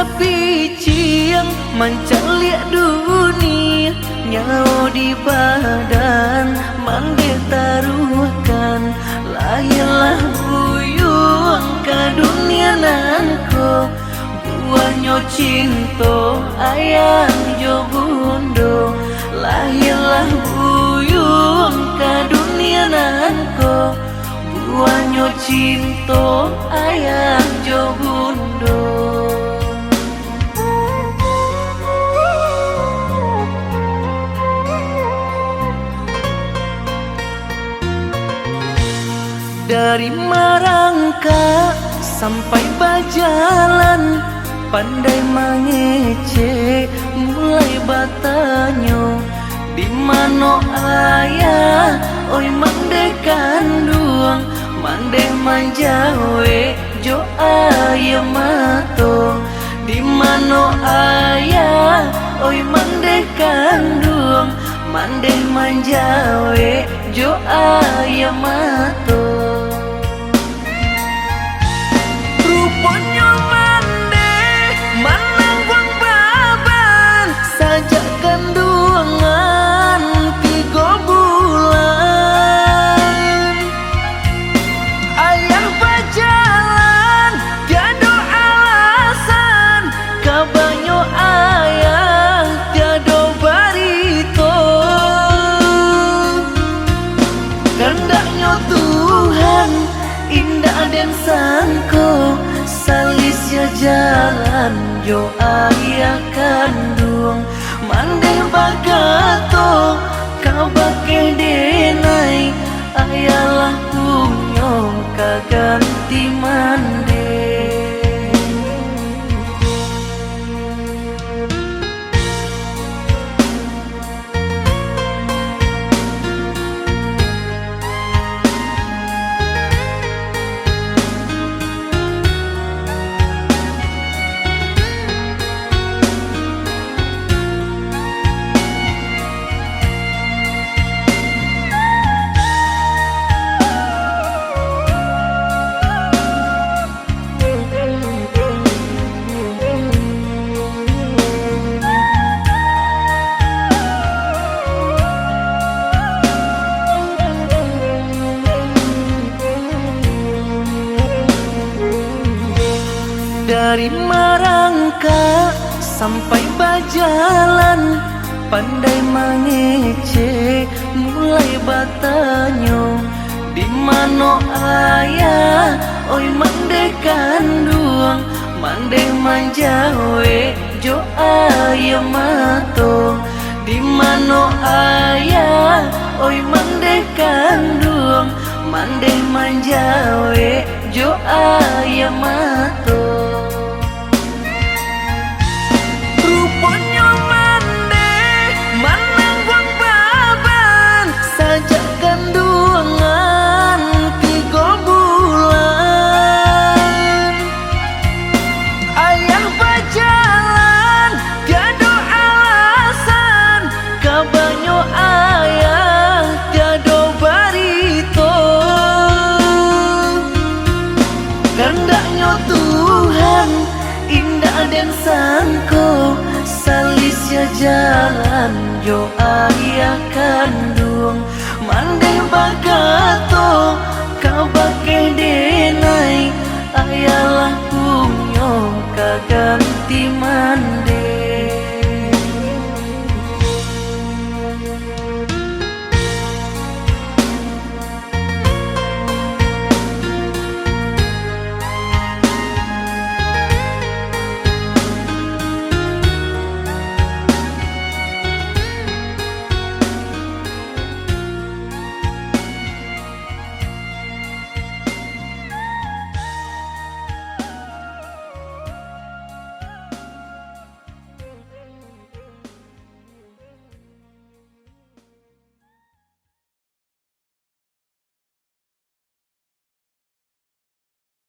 sapi ciang mencalik dunia, nyawa di badan mande taruhkan. Lahirlah buyung ke dunia nanko, buahnya cinta ayang jo bundo. Lahirlah buyung ke dunia nanko, buahnya cinta ayang jo bundo. Dari Marangka sampai Bajalan, pandai mengece mulai batanyo. Di mano ayah, oi mande kanduang, mande manjawe jo ayah mato. Di mano ayah, oi mande kanduang, mande manjawe jo ayah mato. Sangko salisya jalan jo ayah kandung, mande bagato kabake denai, ayalah punyong kaganti mande. Dari Marangka sampai Bajalan, pandai mengece mulai batanyo. Di mano ayah, oi mande kanduang, mande manjawe jo ayah mato. Di mano ayah, oi mande kanduang, mande manjawe jo ayah mato. Sangko salisya jalan jo ayah kandung.